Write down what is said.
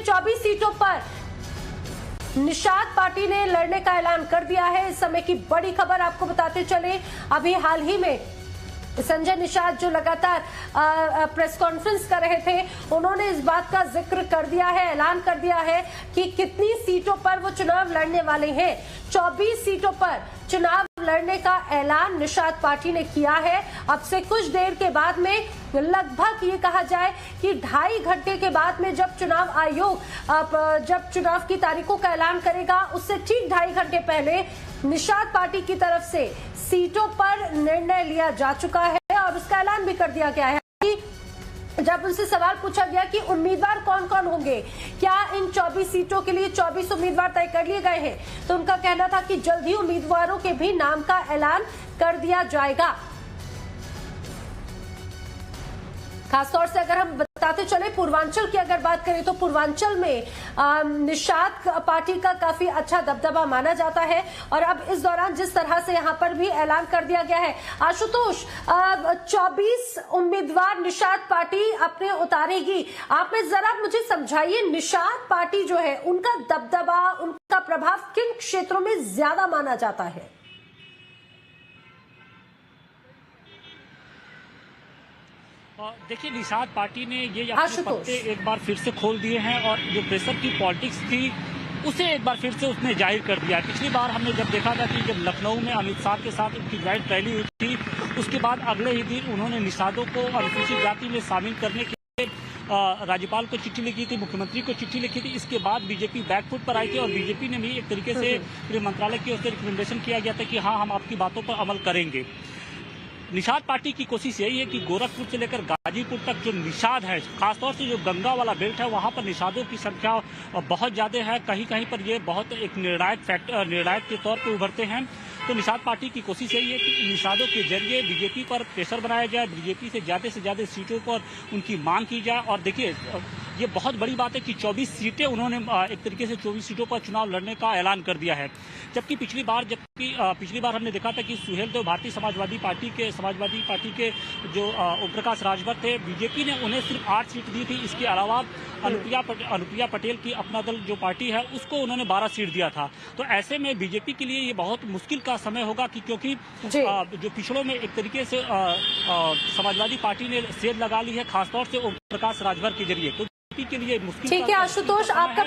24 सीटों पर निषाद पार्टी ने लड़ने का ऐलान कर दिया है। इस समय की बड़ी खबर आपको बताते चले, अभी हाल ही में संजय निषाद जो लगातार प्रेस कॉन्फ्रेंस कर रहे थे, उन्होंने इस बात का जिक्र कर दिया है, ऐलान कर दिया है कि कितनी सीटों पर वो चुनाव लड़ने वाले हैं। 24 सीटों पर चुनाव लड़ने का ऐलान निषाद पार्टी ने किया है। अब से कुछ देर के बाद में, लगभग ये कहा जाए कि 2.5 घंटे के बाद में जब चुनाव आयोग जब चुनाव की तारीखों का ऐलान करेगा, उससे ठीक 2.5 घंटे पहले निषाद पार्टी की तरफ से सीटों पर निर्णय लिया जा चुका है और उसका ऐलान भी कर दिया गया है। जब उनसे सवाल पूछा गया कि उम्मीदवार कौन कौन होंगे, क्या इन 24 सीटों के लिए 24 उम्मीदवार तय कर लिए गए हैं, तो उनका कहना था कि जल्द ही उम्मीदवारों के भी नाम का ऐलान कर दिया जाएगा। खासतौर से अगर हम बताते चले पूर्वांचल की अगर बात करें, तो पूर्वांचल में निषाद पार्टी का काफी अच्छा दबदबा माना जाता है और अब इस दौरान जिस तरह से यहां पर भी ऐलान कर दिया गया है, आशुतोष 24 उम्मीदवार निषाद पार्टी अपने उतारेगी। आपने जरा मुझे समझाइए, निषाद पार्टी जो है उनका दबदबा, उनका प्रभाव किन क्षेत्रों में ज्यादा माना जाता है? देखिए, निषाद पार्टी ने ये अपने पत्ते एक बार फिर से खोल दिए हैं और जो प्रेशर की पॉलिटिक्स थी उसे एक बार फिर से उसने जाहिर कर दिया है। पिछली बार हमने जब देखा था कि जब लखनऊ में अमित शाह के साथ उनकी ज्वाइंट रैली हुई थी, उसके बाद अगले ही दिन उन्होंने निषादों को अनुसूचित जाति में शामिल करने के लिए राज्यपाल को चिट्ठी लिखी थी, मुख्यमंत्री को चिट्ठी लिखी थी। इसके बाद बीजेपी बैकफुट पर आई थी और बीजेपी ने भी एक तरीके से गृह मंत्रालय की ओर से रिकमेंडेशन किया गया था कि हाँ, हम आपकी बातों पर अमल करेंगे। निषाद पार्टी की कोशिश यही है कि गोरखपुर से लेकर गाजीपुर तक जो निषाद है, खासतौर से जो गंगा वाला बेल्ट है, वहां पर निषादों की संख्या बहुत ज्यादा है। कहीं कहीं पर ये बहुत एक निर्णायक के तौर पर उभरते हैं। तो निषाद पार्टी की कोशिश यही है कि निषादों के जरिए बीजेपी पर प्रेशर बनाया जाए, बीजेपी से ज्यादा सीटों पर उनकी मांग की जाए। और देखिए, ये बहुत बड़ी बात है कि 24 सीटें उन्होंने एक तरीके से 24 सीटों पर चुनाव लड़ने का ऐलान कर दिया है। जबकि पिछली बार हमने देखा था कि सुहेलदेव भारतीय समाजवादी पार्टी के जो ओम प्रकाश राजभर थे, बीजेपी ने उन्हें सिर्फ 8 सीट दी थी। इसके अलावा अनुप्रिया पटेल की अपना दल जो पार्टी है, उसको उन्होंने 12 सीट दिया था। तो ऐसे में बीजेपी के लिए ये बहुत मुश्किल का समय होगा कि क्योंकि जो पिछड़ों में एक तरीके से समाजवादी पार्टी ने सेध लगा ली है, खासतौर से ओम प्रकाश राजभर के जरिए, तो के लिए मुश्किल। ठीक है आशुतोष, आपका